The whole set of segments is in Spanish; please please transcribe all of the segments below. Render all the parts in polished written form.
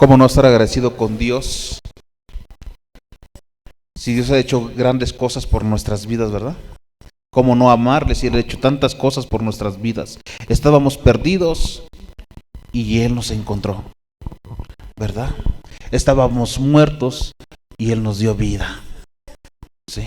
¿Cómo no estar agradecido con Dios? Si Dios ha hecho grandes cosas por nuestras vidas, ¿verdad? ¿Cómo no amarle si Él ha hecho tantas cosas por nuestras vidas? Estábamos perdidos y Él nos encontró, ¿verdad? Estábamos muertos y Él nos dio vida. Sí.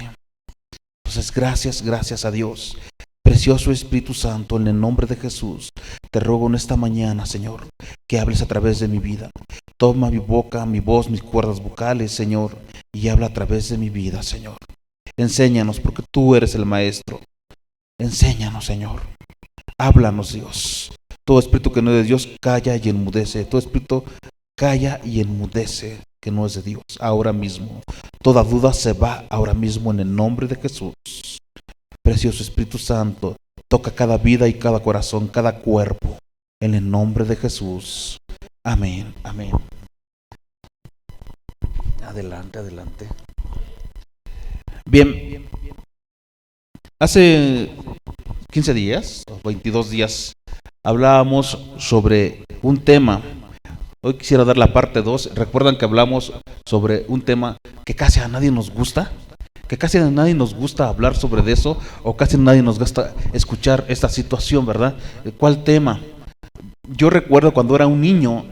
Entonces, gracias a Dios. Precioso Espíritu Santo, en el nombre de Jesús, te ruego en esta mañana, Señor, que hables a través de mi vida. Toma mi boca, mi voz, mis cuerdas vocales, Señor, y habla a través de mi vida, Señor. Enséñanos, porque tú eres el Maestro. Enséñanos, Señor. Háblanos, Dios. Todo espíritu que no es de Dios, calla y enmudece. Todo espíritu calla y enmudece, que no es de Dios, ahora mismo. Toda duda se va ahora mismo en el nombre de Jesús. Precioso Espíritu Santo, toca cada vida y cada corazón, cada cuerpo, en el nombre de Jesús. Amén, amén. Adelante. Bien, hace 15 días, o 22 días, hablábamos sobre un tema. Hoy quisiera dar la parte 2. ¿Recuerdan que hablamos sobre un tema que casi a nadie nos gusta? Que casi a nadie nos gusta hablar sobre eso, o casi a nadie nos gusta escuchar esta situación, ¿verdad? ¿Cuál tema? Yo recuerdo cuando era un niño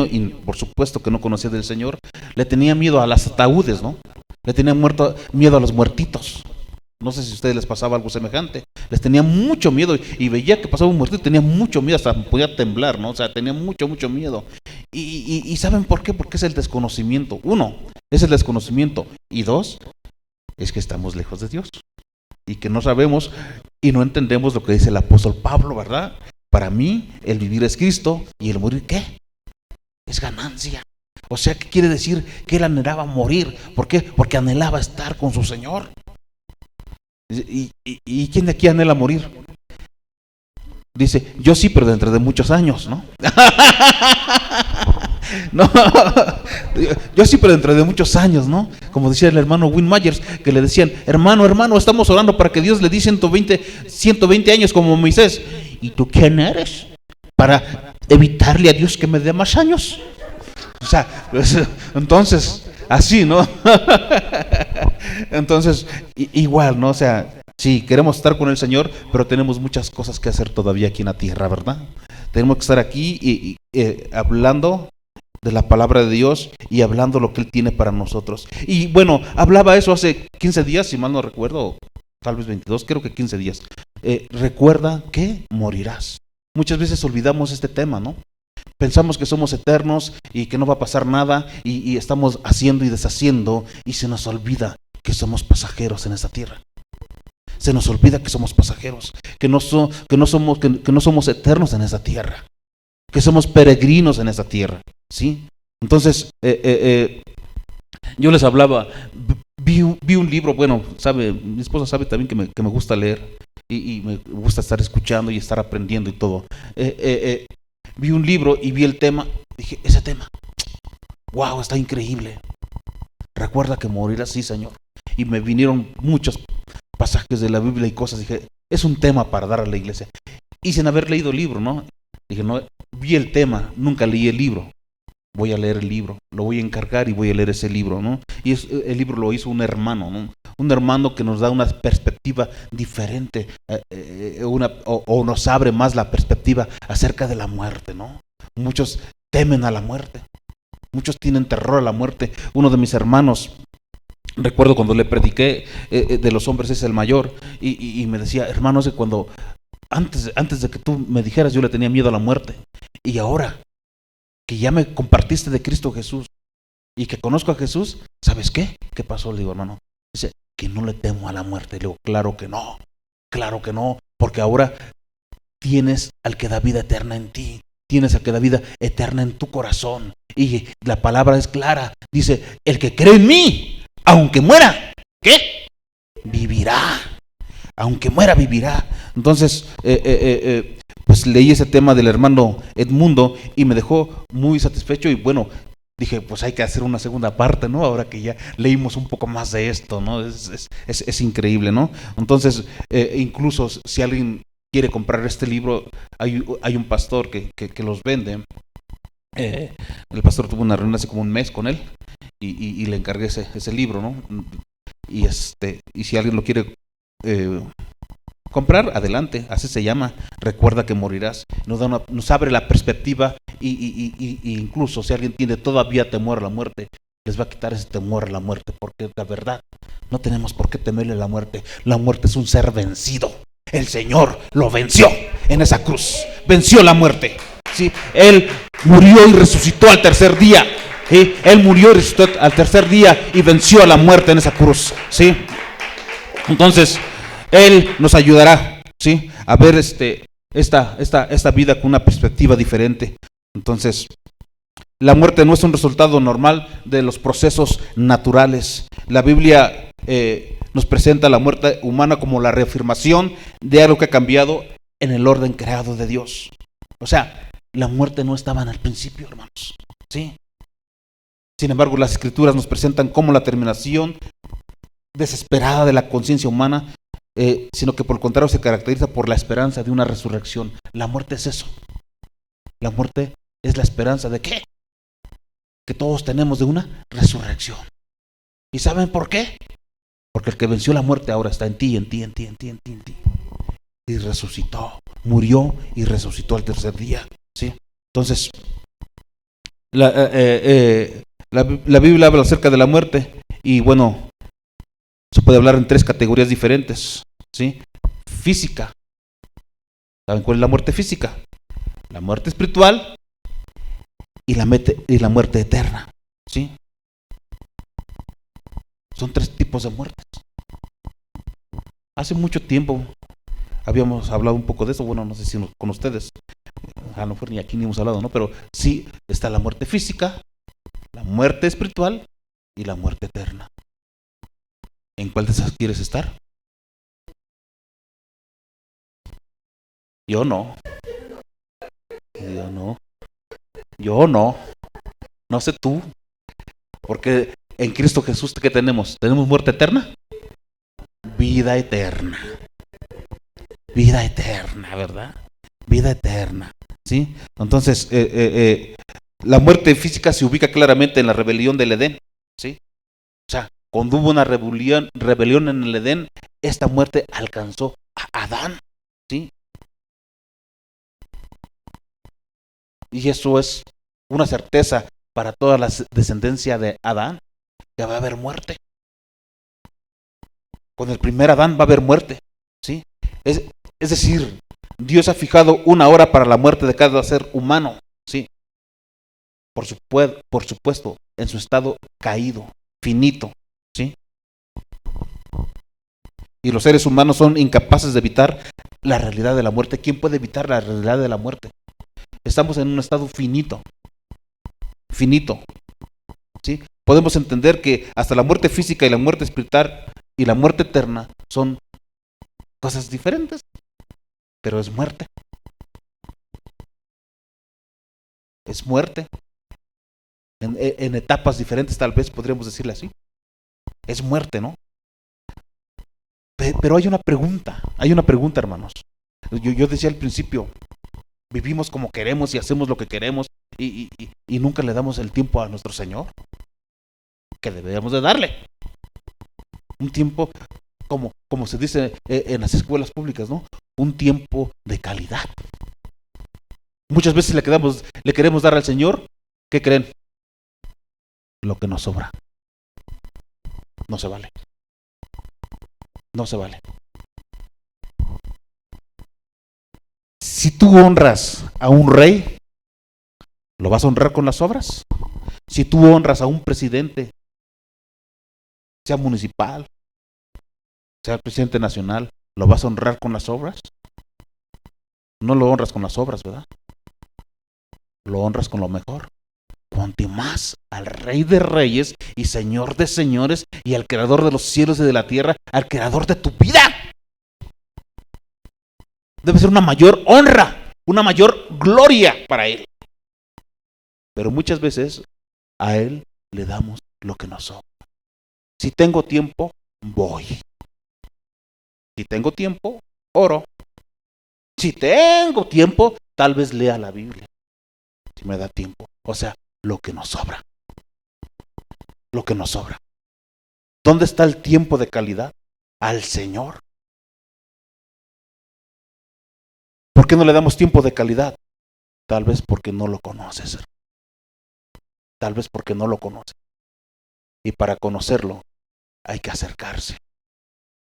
y por supuesto que no conocía del Señor, le tenía miedo a los ataúdes, ¿no? Le tenía miedo a los muertitos. No sé si a ustedes les pasaba algo semejante. Les tenía mucho miedo y veía que pasaba un muertito, tenía mucho miedo, hasta podía temblar, ¿no? O sea, tenía mucho miedo. Y ¿saben por qué? Porque es el desconocimiento. Uno, es el desconocimiento. Y dos, es que estamos lejos de Dios y que no sabemos y no entendemos lo que dice el apóstol Pablo, ¿verdad? Para mí el vivir es Cristo y el morir, ¿qué? Es ganancia. O sea, ¿qué quiere decir? Que él anhelaba morir. ¿Por qué? Porque anhelaba estar con su Señor. ¿Y quién de aquí anhela morir? Dice, yo sí, pero dentro de muchos años, ¿no? No, yo sí, pero dentro de muchos años, ¿no? Como decía el hermano Win Myers, que le decían, hermano, estamos orando para que Dios le dé 120 años como Moisés. ¿Y tú quién eres? Para evitarle a Dios que me dé más años. O sea, pues, entonces, así, ¿no? Entonces, igual, ¿no? O sea, sí, queremos estar con el Señor, pero tenemos muchas cosas que hacer todavía aquí en la tierra, ¿verdad? Tenemos que estar aquí y hablando de la palabra de Dios y hablando lo que Él tiene para nosotros. Y bueno, hablaba eso hace 15 días, si mal no recuerdo, tal vez 22, creo que 15 días. Recuerda que morirás. Muchas veces olvidamos este tema, ¿no? Pensamos que somos eternos y que no va a pasar nada y estamos haciendo y deshaciendo y se nos olvida que somos pasajeros en esta tierra. Se nos olvida que somos pasajeros, que no somos eternos en esta tierra, que somos peregrinos en esta tierra, ¿sí? Entonces, yo les hablaba, vi un libro, bueno, mi esposa sabe también que me gusta leer y me gusta estar escuchando y estar aprendiendo y todo. Vi un libro y vi el tema, dije, ese tema, wow, está increíble. Recuerda que morirás, sí, Señor. Y me vinieron muchos pasajes de la Biblia y cosas, dije, es un tema para dar a la iglesia. Y sin haber leído el libro, ¿no? Dije, no, vi el tema, nunca leí el libro. Voy a leer el libro, lo voy a encargar y voy a leer ese libro, ¿no? Y el libro lo hizo un hermano, ¿no? Un hermano que nos da una perspectiva diferente, o nos abre más la perspectiva acerca de la muerte, ¿no? Muchos temen a la muerte, muchos tienen terror a la muerte. Uno de mis hermanos, recuerdo cuando le prediqué, de los hombres es el mayor, y me decía, hermano, cuando antes de que tú me dijeras yo le tenía miedo a la muerte, y ahora que ya me compartiste de Cristo Jesús y que conozco a Jesús, ¿sabes qué? ¿Qué pasó? Le digo, hermano, dice, que no le temo a la muerte. Le digo, claro que no, porque ahora tienes al que da vida eterna en ti, tienes al que da vida eterna en tu corazón, y la palabra es clara, dice, el que cree en mí, aunque muera, ¿qué? Vivirá, aunque muera, vivirá. Entonces, pues leí ese tema del hermano Edmundo y me dejó muy satisfecho y bueno, dije, pues hay que hacer una segunda parte, ¿no? Ahora que ya leímos un poco más de esto, ¿no? Es increíble, ¿no? Entonces, incluso si alguien quiere comprar este libro, hay un pastor que los vende El pastor tuvo una reunión hace como un mes con él y le encargué ese libro, ¿no? Y si alguien lo quiere comprar, adelante. Así se llama, Recuerda que morirás. Nos abre la perspectiva y incluso si alguien tiene todavía temor a la muerte, les va a quitar ese temor a la muerte, porque la verdad, no tenemos por qué temerle a la muerte. La muerte es un ser vencido. El Señor lo venció en esa cruz, venció la muerte, ¿sí? Él murió y resucitó al tercer día, ¿sí? Él murió y resucitó al tercer día y venció a la muerte en esa cruz, ¿sí? Entonces Él nos ayudará, ¿sí?, a ver esta vida con una perspectiva diferente. Entonces, la muerte no es un resultado normal de los procesos naturales. La Biblia nos presenta la muerte humana como la reafirmación de algo que ha cambiado en el orden creado de Dios. O sea, la muerte no estaba en el principio, hermanos, ¿sí? Sin embargo, las Escrituras nos presentan como la terminación desesperada de la conciencia humana, sino que por el contrario se caracteriza por la esperanza de una resurrección. La muerte es eso. La muerte es la esperanza de ¿qué? Que todos tenemos de una resurrección. ¿Y saben por qué? Porque el que venció la muerte ahora está en ti, en ti, en ti, en ti, en ti, en ti. Y resucitó, murió y resucitó al tercer día, ¿sí? Entonces, la Biblia habla acerca de la muerte y bueno, se puede hablar en tres categorías diferentes, ¿sí? Física. ¿Saben cuál es la muerte física? La muerte espiritual y la muerte eterna, ¿sí? Son tres tipos de muertes. Hace mucho tiempo habíamos hablado un poco de eso, bueno, no sé si con ustedes, a lo mejor ni aquí ni hemos hablado, ¿no? Pero sí está la muerte física, la muerte espiritual y la muerte eterna. ¿En cuál de esas quieres estar? Yo no. Yo no. No sé tú. Porque en Cristo Jesús, ¿qué tenemos? ¿Tenemos muerte eterna? Vida eterna. Vida eterna, ¿verdad? Vida eterna, ¿sí? Entonces, la muerte física se ubica claramente en la rebelión del Edén, ¿sí? O sea, cuando hubo una rebelión en el Edén, esta muerte alcanzó a Adán, ¿sí? Y eso es una certeza para toda la descendencia de Adán, que va a haber muerte. Con el primer Adán va a haber muerte, ¿sí? Es decir, Dios ha fijado una hora para la muerte de cada ser humano, ¿sí? Por supuesto, en su estado caído, finito, ¿sí? Y los seres humanos son incapaces de evitar la realidad de la muerte. ¿Quién puede evitar la realidad de la muerte? Estamos en un estado finito, ¿sí? Podemos entender que hasta la muerte física y la muerte espiritual y la muerte eterna son cosas diferentes, pero es muerte. Es muerte. En etapas diferentes, tal vez podríamos decirle así. Es muerte, ¿no? Pero hay una pregunta, hermanos. Yo decía al principio, vivimos como queremos y hacemos lo que queremos y nunca le damos el tiempo a nuestro Señor que deberíamos de darle. Un tiempo, como se dice en las escuelas públicas, ¿no? Un tiempo de calidad. Muchas veces le queremos dar al Señor, ¿qué creen? Lo que nos sobra. No se vale. No se vale. Si tú honras a un rey, ¿lo vas a honrar con las obras? Si tú honras a un presidente, sea municipal, sea el presidente nacional, ¿lo vas a honrar con las obras? No lo honras con las obras, ¿verdad? Lo honras con lo mejor. Cuanto más al Rey de Reyes y Señor de Señores y al Creador de los cielos y de la tierra, al Creador de tu vida. Debe ser una mayor honra, una mayor gloria para Él. Pero muchas veces a Él le damos lo que nos sobra. Si tengo tiempo, voy. Si tengo tiempo, oro. Si tengo tiempo, tal vez lea la Biblia. Si me da tiempo. O sea, lo que nos sobra. Lo que nos sobra. ¿Dónde está el tiempo de calidad? Al Señor. ¿Por qué no le damos tiempo de calidad? Tal vez porque no lo conoces. Tal vez porque no lo conoces. Y para conocerlo hay que acercarse.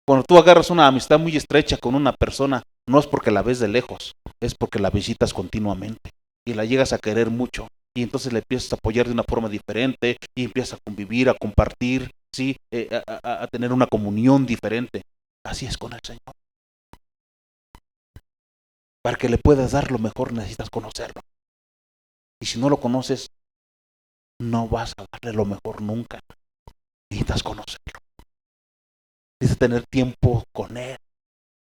Cuando tú agarras una amistad muy estrecha con una persona, no es porque la ves de lejos, es porque la visitas continuamente y la llegas a querer mucho. Y entonces le empiezas a apoyar de una forma diferente y empiezas a convivir, a compartir, ¿sí? A tener una comunión diferente. Así es con el Señor. Para que le puedas dar lo mejor necesitas conocerlo. Y si no lo conoces, no vas a darle lo mejor nunca. Necesitas conocerlo. Necesitas tener tiempo con Él.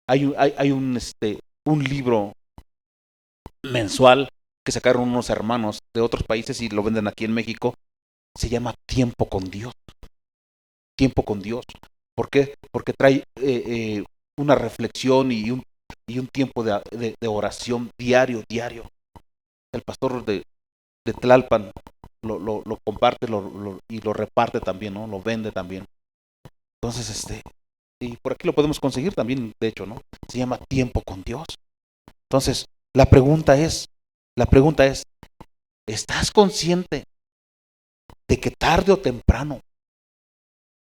Hay un libro mensual que sacaron unos hermanos de otros países y lo venden aquí en México. Se llama Tiempo con Dios. Tiempo con Dios. ¿Por qué? Porque trae una reflexión y un tiempo de oración diario. El pastor de Tlalpan lo comparte y lo reparte también, ¿no? Lo vende también. Entonces, y por aquí lo podemos conseguir también, de hecho, ¿no? Se llama Tiempo con Dios. Entonces, la pregunta es, ¿estás consciente de que tarde o temprano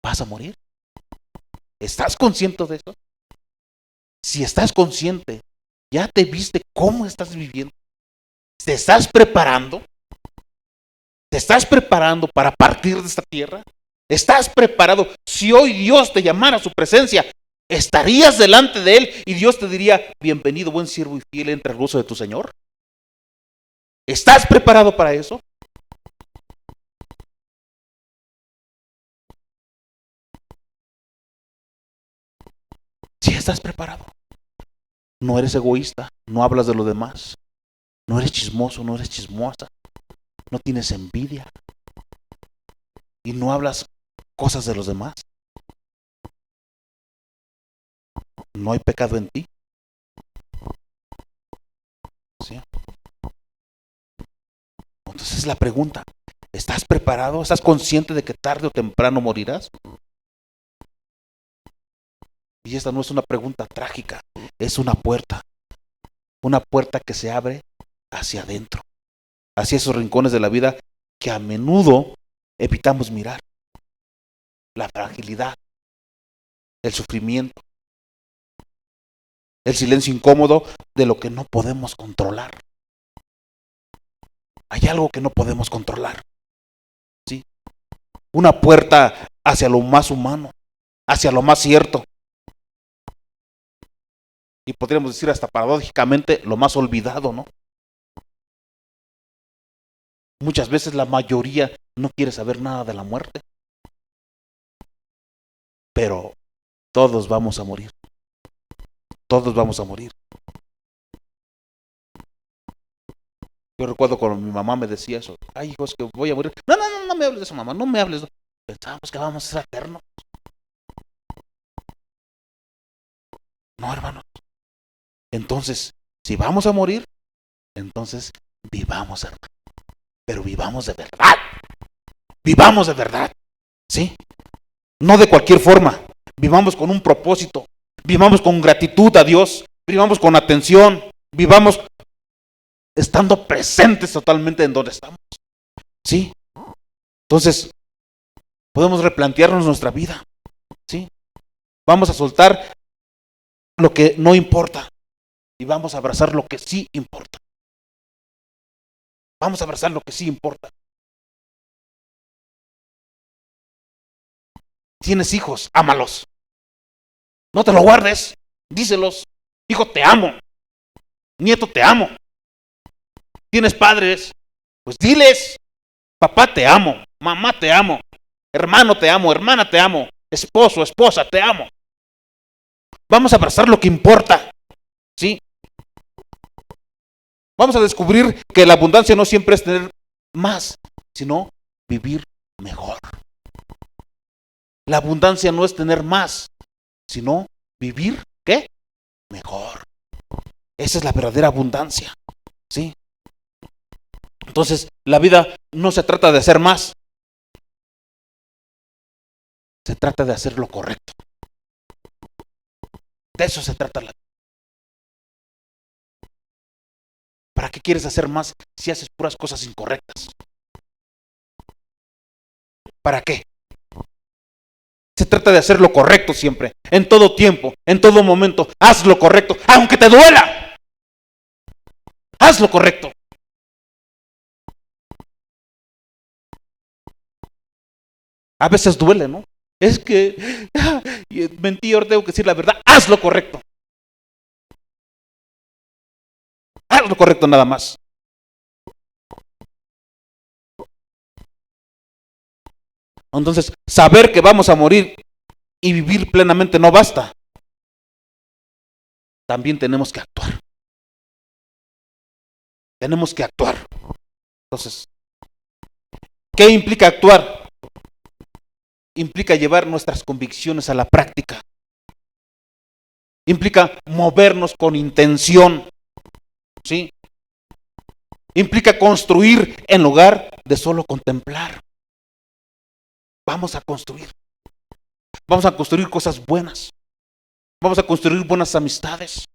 vas a morir? ¿Estás consciente de eso? Si estás consciente, ¿ya te viste cómo estás viviendo? ¿Te estás preparando? ¿Te estás preparando para partir de esta tierra? ¿Estás preparado? Si hoy Dios te llamara a su presencia, ¿estarías delante de Él y Dios te diría, bienvenido, buen siervo y fiel, entra al gozo de tu Señor? ¿Estás preparado para eso? Si estás preparado. No eres egoísta, no hablas de lo demás, no eres chismoso, no eres chismosa, no tienes envidia y no hablas cosas de los demás. No hay pecado en ti. ¿Sí? Entonces la pregunta, ¿estás preparado? ¿Estás consciente de que tarde o temprano morirás? Y esta no es una pregunta trágica, es una puerta que se abre hacia adentro, hacia esos rincones de la vida que a menudo evitamos mirar. La fragilidad, el sufrimiento, el silencio incómodo de lo que no podemos controlar. Hay algo que no podemos controlar. ¿Sí? Una puerta hacia lo más humano, hacia lo más cierto. Y podríamos decir hasta paradójicamente lo más olvidado, ¿no? Muchas veces la mayoría no quiere saber nada de la muerte. Pero todos vamos a morir. Todos vamos a morir. Yo recuerdo cuando mi mamá me decía eso. Ay, hijos, que voy a morir. No me hables de eso, mamá, no me hables. Pensábamos que vamos a ser eternos. No, hermanos. Entonces, si vamos a morir, entonces vivamos, hermano. Pero vivamos de verdad. Vivamos de verdad. ¿Sí? No de cualquier forma. Vivamos con un propósito. Vivamos con gratitud a Dios. Vivamos con atención. Vivamos estando presentes totalmente en donde estamos. ¿Sí? Entonces, podemos replantearnos nuestra vida. ¿Sí? Vamos a soltar lo que no importa y vamos a abrazar lo que sí importa. Vamos a abrazar lo que sí importa. Tienes hijos, ámalos. No te lo guardes, díselos. Hijo, te amo. Nieto, te amo. Tienes padres, pues diles. Papá, te amo. Mamá, te amo. Hermano, te amo. Hermana, te amo. Esposo, esposa, te amo. Vamos a abrazar lo que importa. ¿Sí? Vamos a descubrir que la abundancia no siempre es tener más, sino vivir mejor. La abundancia no es tener más, sino vivir, ¿qué? Mejor. Esa es la verdadera abundancia. ¿Sí? Entonces, la vida no se trata de hacer más, se trata de hacer lo correcto. De eso se trata la vida. ¿Para qué quieres hacer más si haces puras cosas incorrectas? ¿Para qué? Se trata de hacer lo correcto siempre, en todo tiempo, en todo momento. Haz lo correcto, aunque te duela. Haz lo correcto. A veces duele, ¿no? Es que mentí, ahora tengo que decir la verdad. Haz lo correcto. Haz lo correcto nada más. Entonces, saber que vamos a morir y vivir plenamente no basta. También tenemos que actuar. Tenemos que actuar. Entonces, ¿qué implica actuar? Implica llevar nuestras convicciones a la práctica. Implica movernos con intención. ¿Sí? Implica construir en lugar de solo contemplar. Vamos a construir. Vamos a construir cosas buenas. Vamos a construir buenas amistades.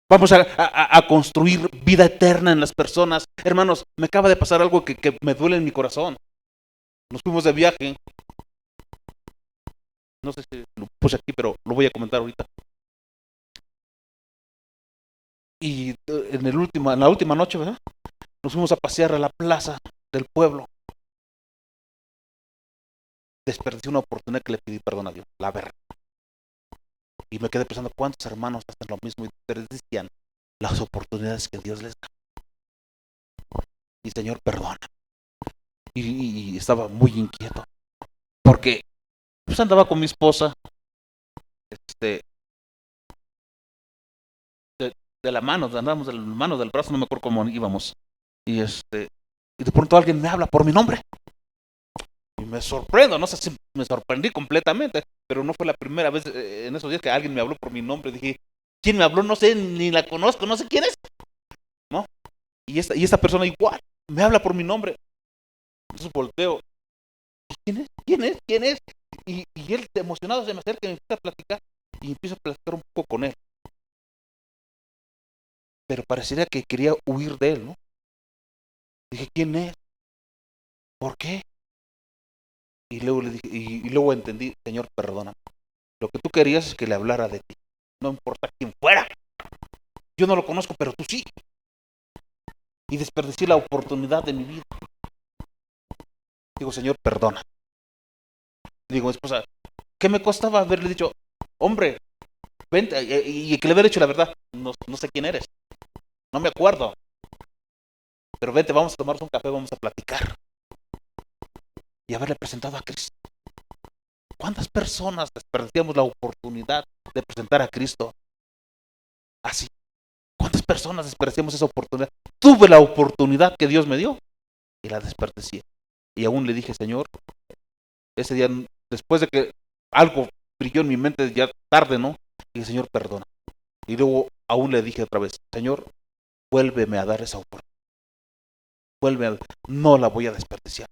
Vamos a construir vida eterna en las personas. Hermanos, me acaba de pasar algo que me duele en mi corazón. Nos fuimos de viaje. No sé si lo puse aquí, pero lo voy a comentar ahorita. Y en la última noche, ¿verdad? Nos fuimos a pasear a la plaza del pueblo. Desperdicié una oportunidad que le pedí perdón a Dios, la verdad. Y me quedé pensando cuántos hermanos hacen lo mismo y desperdician las oportunidades que Dios les da. Y Señor, perdona. Y estaba muy inquieto. Porque pues andaba con mi esposa. De, de la mano, andábamos de la mano, del brazo, no me acuerdo cómo íbamos. Y de pronto alguien me habla por mi nombre. Y me sorprendo, no sé si me sorprendí completamente, pero no fue la primera vez en esos días que alguien me habló por mi nombre. Dije, ¿quién me habló? No sé, ni la conozco, no sé quién es, ¿no? Y esta persona igual, me habla por mi nombre. Entonces volteo, ¿quién es? ¿Quién es? ¿Quién es? Y él emocionado se me acerca y me empieza a platicar. Y empiezo a platicar un poco con él. Pero parecería que quería huir de él, ¿no? Dije, ¿quién es? ¿Por qué? Y luego le dije, y luego entendí, Señor, perdona. Lo que tú querías es que le hablara de ti. No importa quién fuera. Yo no lo conozco, pero tú sí. Y desperdicié la oportunidad de mi vida. Digo, Señor, perdona. Digo, esposa, ¿qué me costaba haberle dicho, hombre, vente, y que le hubiera dicho la verdad? No sé quién eres. No me acuerdo. Pero vente, vamos a tomarnos un café, vamos a platicar. Y haberle presentado a Cristo. ¿Cuántas personas desperdiciamos la oportunidad de presentar a Cristo así? ¿Cuántas personas desperdiciamos esa oportunidad? Tuve la oportunidad que Dios me dio y la desperdicié. Y aún le dije, Señor, ese día, después de que algo brilló en mi mente, ya tarde, ¿no? Y dije, Señor, perdona. Y luego aún le dije otra vez, Señor, vuélveme a dar esa oportunidad. No la voy a desperdiciar.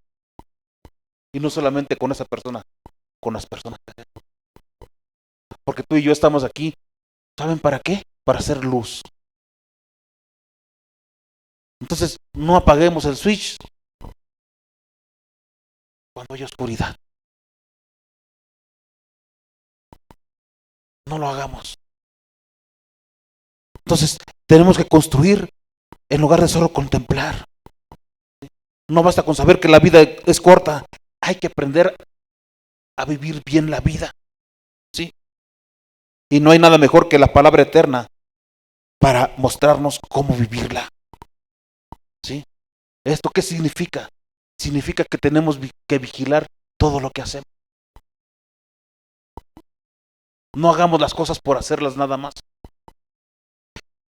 Y no solamente con esa persona, con las personas. Porque tú y yo estamos aquí, ¿saben para qué? Para hacer luz. Entonces, no apaguemos el switch cuando hay oscuridad. No lo hagamos. Entonces, tenemos que construir en lugar de solo contemplar. No basta con saber que la vida es corta. Hay que aprender a vivir bien la vida. ¿Sí? Y no hay nada mejor que la palabra eterna para mostrarnos cómo vivirla. ¿Sí? ¿Esto qué significa? Significa que tenemos que vigilar todo lo que hacemos. No hagamos las cosas por hacerlas nada más.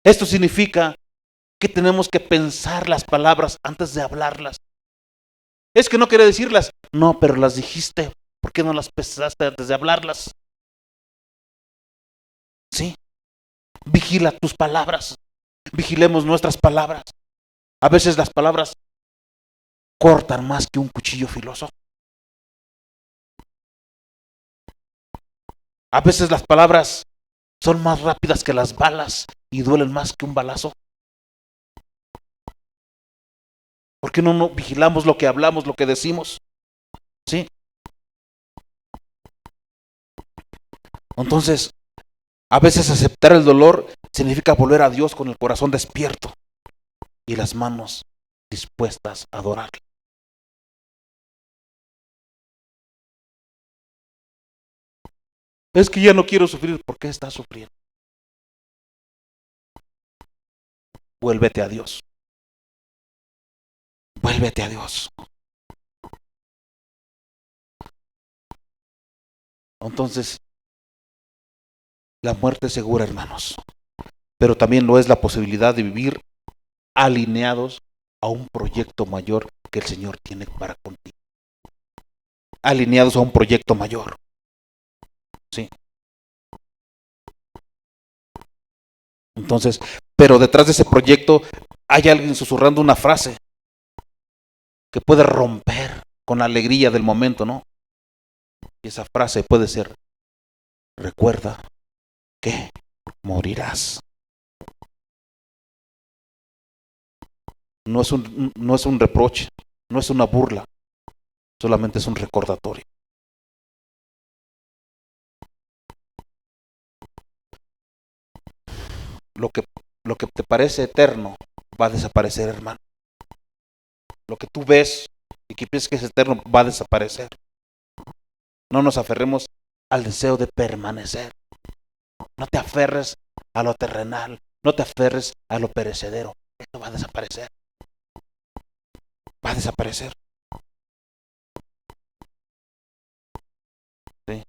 Esto significa que tenemos que pensar las palabras antes de hablarlas. Es que no quería decirlas. No, pero las dijiste. ¿Por qué no las pensaste antes de hablarlas? Sí. Vigila tus palabras. Vigilemos nuestras palabras. A veces las palabras cortan más que un cuchillo filoso. A veces las palabras son más rápidas que las balas y duelen más que un balazo. ¿Por qué no vigilamos lo que hablamos, lo que decimos? ¿Sí? Entonces, a veces aceptar el dolor significa volver a Dios con el corazón despierto y las manos dispuestas a adorarle. Es que ya no quiero sufrir. ¿Por qué estás sufriendo? Vuélvete a Dios. Vuélvete a Dios. Entonces, la muerte es segura, hermanos, pero también lo es la posibilidad de vivir alineados a un proyecto mayor que el Señor tiene para contigo. Alineados a un proyecto mayor. Sí. Entonces, pero detrás de ese proyecto hay alguien susurrando una frase que puede romper con la alegría del momento, ¿no? Y esa frase puede ser: recuerda que morirás. No es un reproche, no es una burla, solamente es un recordatorio. Lo que te parece eterno va a desaparecer, hermano. Lo que tú ves y que piensas que es eterno va a desaparecer. No nos aferremos al deseo de permanecer. No te aferres a lo terrenal, no te aferres a lo perecedero. Esto va a desaparecer. Va a desaparecer. ¿Sí?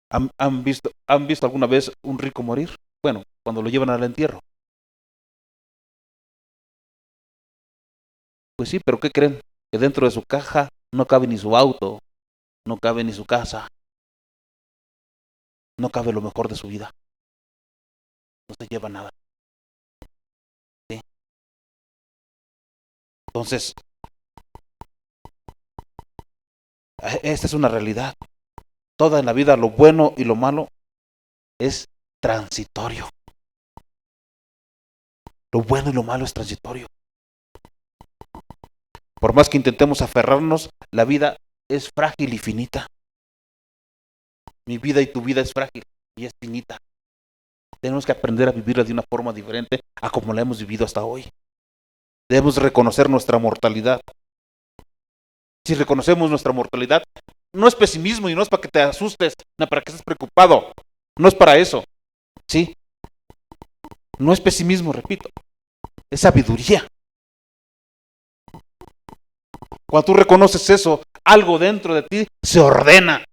¿Han visto alguna vez un rico morir? Bueno, cuando lo llevan al entierro. Pues sí, pero ¿qué creen? Que dentro de su caja no cabe ni su auto, no cabe ni su casa, no cabe lo mejor de su vida. No se lleva nada. ¿Sí? Entonces, esta es una realidad. Toda en la vida, lo bueno y lo malo, es transitorio. Lo bueno y lo malo es transitorio. Por más que intentemos aferrarnos, la vida es frágil y finita. Mi vida y tu vida es frágil y es finita. Tenemos que aprender a vivirla de una forma diferente a como la hemos vivido hasta hoy. Debemos reconocer nuestra mortalidad. Si reconocemos nuestra mortalidad, no es pesimismo y no es para que te asustes, no para que estés preocupado. No es para eso. ¿Sí? No es pesimismo, repito. Es sabiduría. Cuando tú reconoces eso, algo dentro de ti se ordena.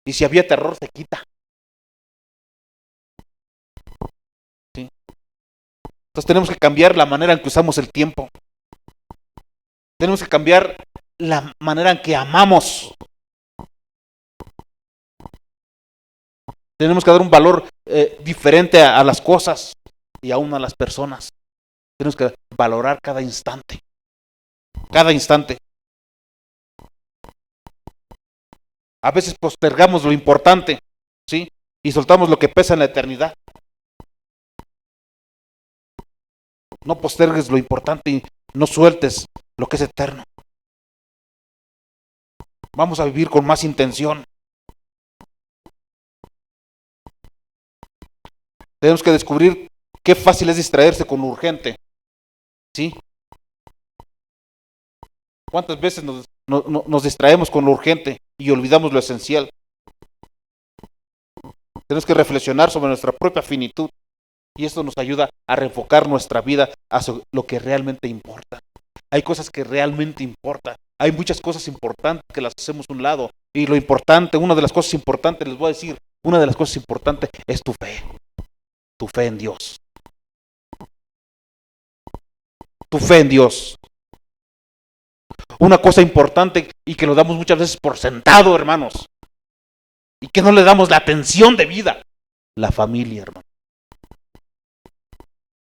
Y si había terror, se quita. ¿Sí? Entonces tenemos que cambiar la manera en que usamos el tiempo. Tenemos que cambiar la manera en que amamos. Tenemos que dar un valor diferente a las cosas y aún a las personas. Tenemos que valorar cada instante. Cada instante. A veces postergamos lo importante, ¿sí? Y soltamos lo que pesa en la eternidad. No postergues lo importante y no sueltes lo que es eterno. Vamos a vivir con más intención. Tenemos que descubrir qué fácil es distraerse con lo urgente, ¿sí? ¿Cuántas veces nos distraemos con lo urgente y olvidamos lo esencial? Tenemos que reflexionar sobre nuestra propia finitud y esto nos ayuda a reenfocar nuestra vida hacia lo que realmente importa. Hay cosas que realmente importan. Hay muchas cosas importantes que las hacemos a un lado. Y lo importante, una de las cosas importantes, les voy a decir, una de las cosas importantes es tu fe. Tu fe en Dios. Tu fe en Dios. Una cosa importante y que lo damos muchas veces por sentado, hermanos. Y que no le damos la atención de vida. La familia, hermano.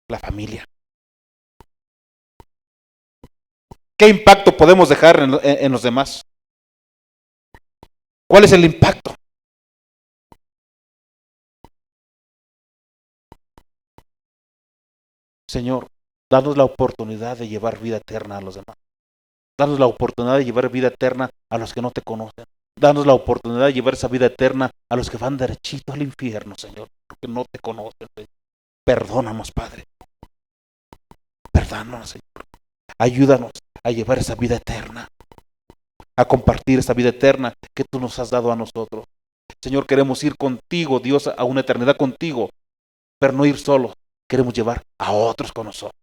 La familia. ¿Qué impacto podemos dejar en los demás? ¿Cuál es el impacto? Señor, danos la oportunidad de llevar vida eterna a los demás. Danos la oportunidad de llevar vida eterna a los que no te conocen. Danos la oportunidad de llevar esa vida eterna a los que van derechito al infierno, Señor, porque no te conocen. Señor. Perdónanos, Padre. Perdónanos, Señor. Ayúdanos a llevar esa vida eterna, a compartir esa vida eterna que tú nos has dado a nosotros. Señor, queremos ir contigo, Dios, a una eternidad contigo, pero no ir solos. Queremos llevar a otros con nosotros,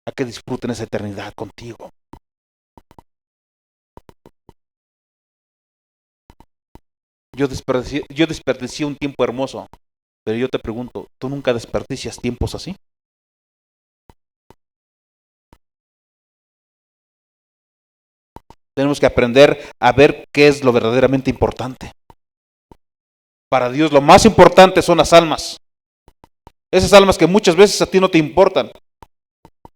a que disfruten esa eternidad contigo. Yo desperdicié un tiempo hermoso, pero yo te pregunto, ¿tú nunca desperdicias tiempos así? Tenemos que aprender a ver qué es lo verdaderamente importante. Para Dios lo más importante son las almas. Esas almas que muchas veces a ti no te importan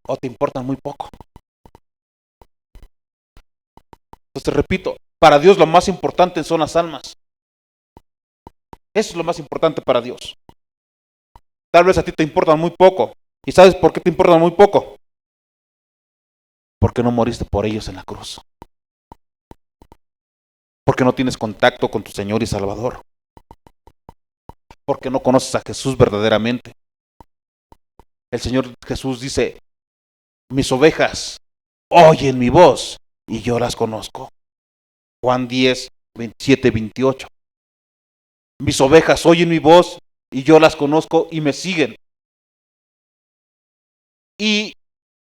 o te importan muy poco. Entonces te repito, para Dios lo más importante son las almas. Eso es lo más importante para Dios. Tal vez a ti te importan muy poco. ¿Y sabes por qué te importan muy poco? Porque no moriste por ellos en la cruz. Porque no tienes contacto con tu Señor y Salvador. Porque no conoces a Jesús verdaderamente. El Señor Jesús dice, mis ovejas oyen mi voz y yo las conozco. Juan 10, 27, 28. Mis ovejas oyen mi voz y yo las conozco y me siguen. Y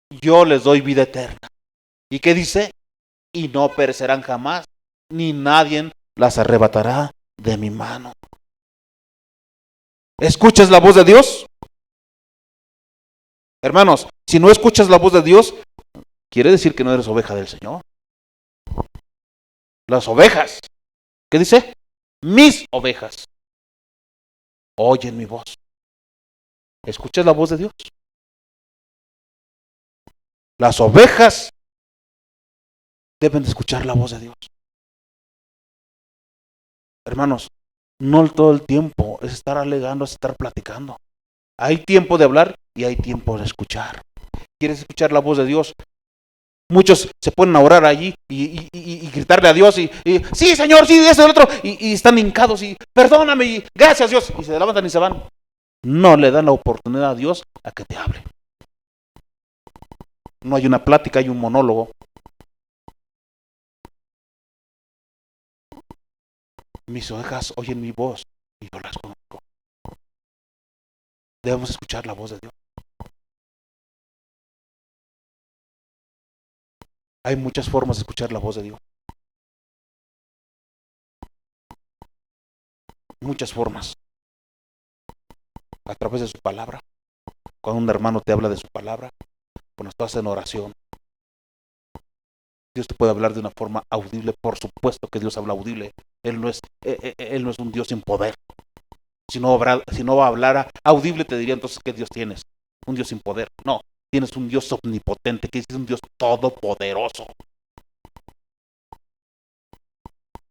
yo les doy vida eterna. ¿Y qué dice? Y no perecerán jamás, ni nadie las arrebatará de mi mano. ¿Escuchas la voz de Dios? Hermanos, si no escuchas la voz de Dios, quiere decir que no eres oveja del Señor. Las ovejas, ¿qué dice? Mis ovejas oyen mi voz. ¿Escuchas la voz de Dios? Las ovejas deben de escuchar la voz de Dios. Hermanos, no todo el tiempo es estar alegando, es estar platicando. Hay tiempo de hablar y hay tiempo de escuchar. ¿Quieres escuchar la voz de Dios? Muchos se ponen a orar allí y gritarle a Dios y sí, Señor, sí, eso, el otro, y están hincados y perdóname y gracias Dios, y se levantan y se van. No le dan la oportunidad a Dios a que te hable. No hay una plática, hay un monólogo. Mis ovejas oyen mi voz y yo las conozco. Debemos escuchar la voz de Dios. Hay muchas formas de escuchar la voz de Dios. Muchas formas. A través de su palabra. Cuando un hermano te habla de su palabra, cuando estás en oración, Dios te puede hablar de una forma audible. Por supuesto que Dios habla audible. Él no es un Dios sin poder. Si no hablara audible, te diría entonces ¿qué Dios tienes? Un Dios sin poder. No, tienes un Dios omnipotente, que es un Dios todopoderoso.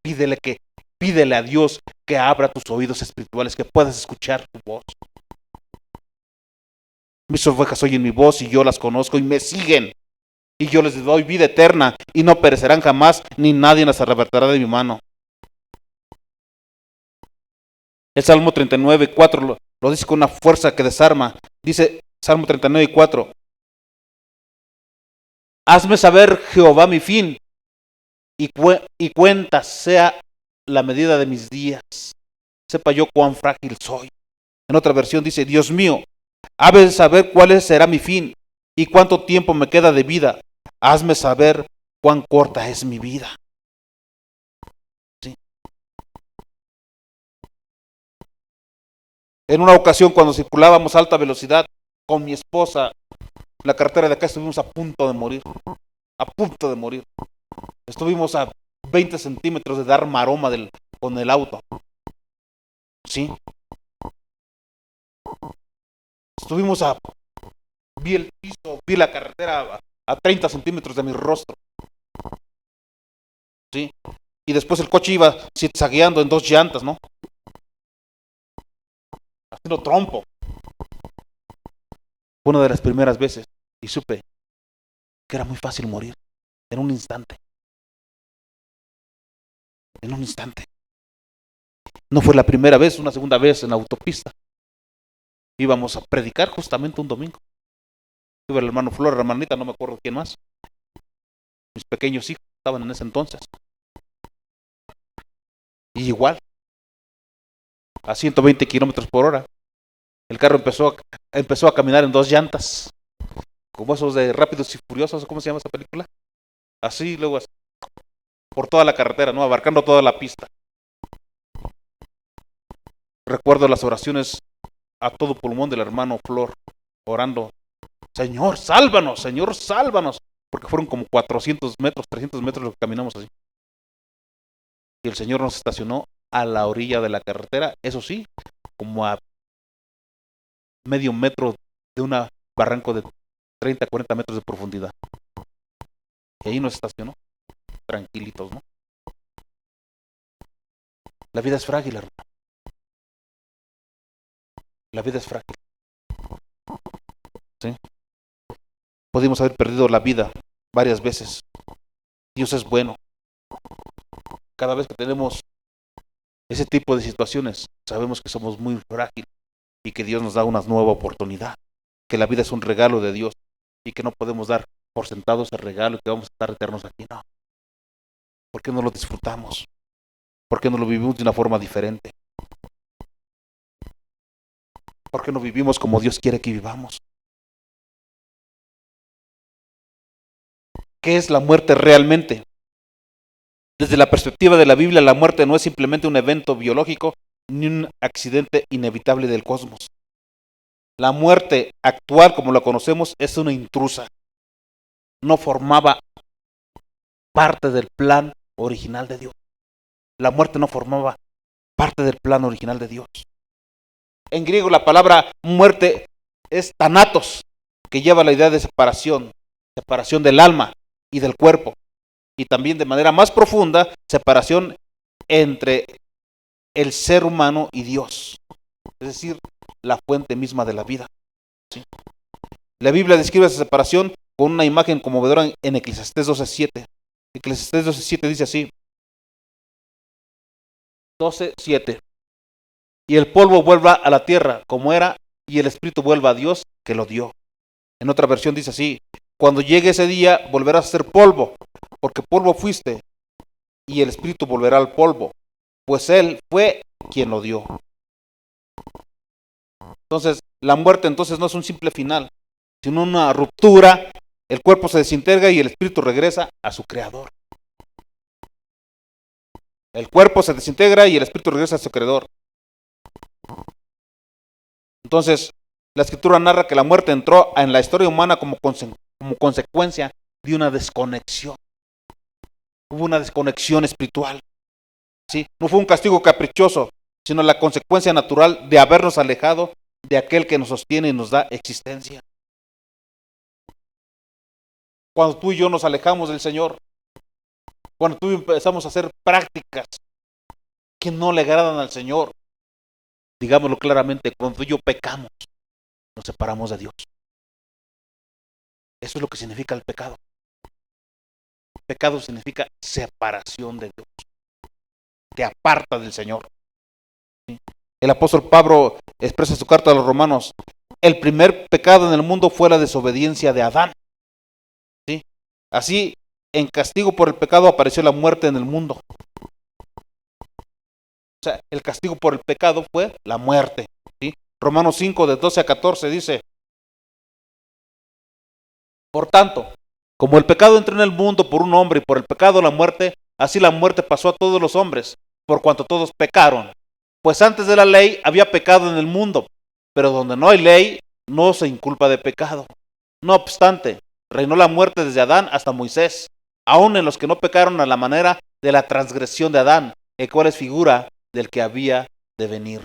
Pídele a Dios que abra tus oídos espirituales, que puedas escuchar su voz. Mis ovejas oyen mi voz y yo las conozco y me siguen. Y yo les doy vida eterna y no perecerán jamás, ni nadie las arrebatará de mi mano. El Salmo 39, 4 lo dice con una fuerza que desarma. Dice Salmo 39, 4. Hazme saber, Jehová, mi fin, y cuenta sea la medida de mis días. Sepa yo cuán frágil soy. En otra versión dice, Dios mío, hazme saber cuál será mi fin y cuánto tiempo me queda de vida. Hazme saber cuán corta es mi vida. ¿Sí? En una ocasión, cuando circulábamos a alta velocidad con mi esposa, en la carretera de acá estuvimos a punto de morir. A punto de morir. Estuvimos a 20 centímetros de dar maroma con el auto. ¿Sí? Estuvimos vi el piso, vi la carretera a 30 centímetros de mi rostro. ¿Sí? Y después el coche iba zigzagueando en 2 llantas, ¿no? Haciendo trompo. Fue una de las primeras veces y supe que era muy fácil morir en un instante. En un instante. No fue la primera vez, una segunda vez en la autopista. Íbamos a predicar justamente un domingo. Iba el hermano Flor, la hermanita, no me acuerdo quién más. Mis pequeños hijos estaban en ese entonces. Y igual, a 120 kilómetros por hora, el carro empezó a caminar en 2 llantas. Como esos de Rápidos y Furiosos, ¿cómo se llama esa película? Así, luego así, por toda la carretera, ¿no? Abarcando toda la pista. Recuerdo las oraciones a todo pulmón del hermano Flor, orando, Señor, sálvanos, porque fueron como 400 metros, 300 metros lo que caminamos así. Y el Señor nos estacionó a la orilla de la carretera, eso sí, como a medio metro de un barranco de 30, 40 metros de profundidad. Y ahí nos estacionó, tranquilitos, ¿no? La vida es frágil, hermano. La vida es frágil. ¿Sí? Pudimos haber perdido la vida varias veces. Dios es bueno. Cada vez que tenemos ese tipo de situaciones, sabemos que somos muy frágiles y que Dios nos da una nueva oportunidad. Que la vida es un regalo de Dios y que no podemos dar por sentado ese regalo y que vamos a estar eternos aquí. No. ¿Por qué no lo disfrutamos? ¿Por qué no lo vivimos de una forma diferente? ¿Por qué no vivimos como Dios quiere que vivamos? ¿Qué es la muerte realmente? Desde la perspectiva de la Biblia, la muerte no es simplemente un evento biológico ni un accidente inevitable del cosmos. La muerte actual, como la conocemos, es una intrusa. No formaba parte del plan original de Dios. La muerte no formaba parte del plan original de Dios. En griego la palabra muerte es thanatos, que lleva la idea de separación del alma y del cuerpo. Y también de manera más profunda, separación entre el ser humano y Dios. Es decir, la fuente misma de la vida. ¿Sí? La Biblia describe esa separación con una imagen conmovedora en Eclesiastés 12:7. Eclesiastés 12:7 dice así. 12:7. Y el polvo vuelva a la tierra como era, y el espíritu vuelva a Dios que lo dio. En otra versión dice así. Cuando llegue ese día, volverás a ser polvo, porque polvo fuiste, y el espíritu volverá al polvo, pues él fue quien lo dio. Entonces, la muerte entonces no es un simple final, sino una ruptura. El cuerpo se desintegra y el espíritu regresa a su creador. El cuerpo se desintegra y el espíritu regresa a su creador. Entonces, la escritura narra que la muerte entró en la historia humana como consecuencia de una desconexión. Hubo una desconexión espiritual. ¿Sí? No fue un castigo caprichoso, sino la consecuencia natural de habernos alejado de aquel que nos sostiene y nos da existencia. Cuando tú y yo nos alejamos del Señor, cuando tú y yo empezamos a hacer prácticas que no le agradan al Señor, digámoslo claramente, cuando tú y yo pecamos, nos separamos de Dios. Eso es lo que significa el pecado. Pecado significa separación de Dios. Te aparta del Señor. ¿Sí? El apóstol Pablo expresa en su carta a los romanos, el primer pecado en el mundo fue la desobediencia de Adán. ¿Sí? Así, en castigo por el pecado apareció la muerte en el mundo. O sea, el castigo por el pecado fue la muerte. ¿Sí? Romanos 5, de 12 a 14 dice, por tanto, como el pecado entró en el mundo por un hombre y por el pecado la muerte, así la muerte pasó a todos los hombres, por cuanto todos pecaron. Pues antes de la ley había pecado en el mundo, pero donde no hay ley, no se inculpa de pecado. No obstante, reinó la muerte desde Adán hasta Moisés, aun en los que no pecaron a la manera de la transgresión de Adán, el cual es figura del que había de venir.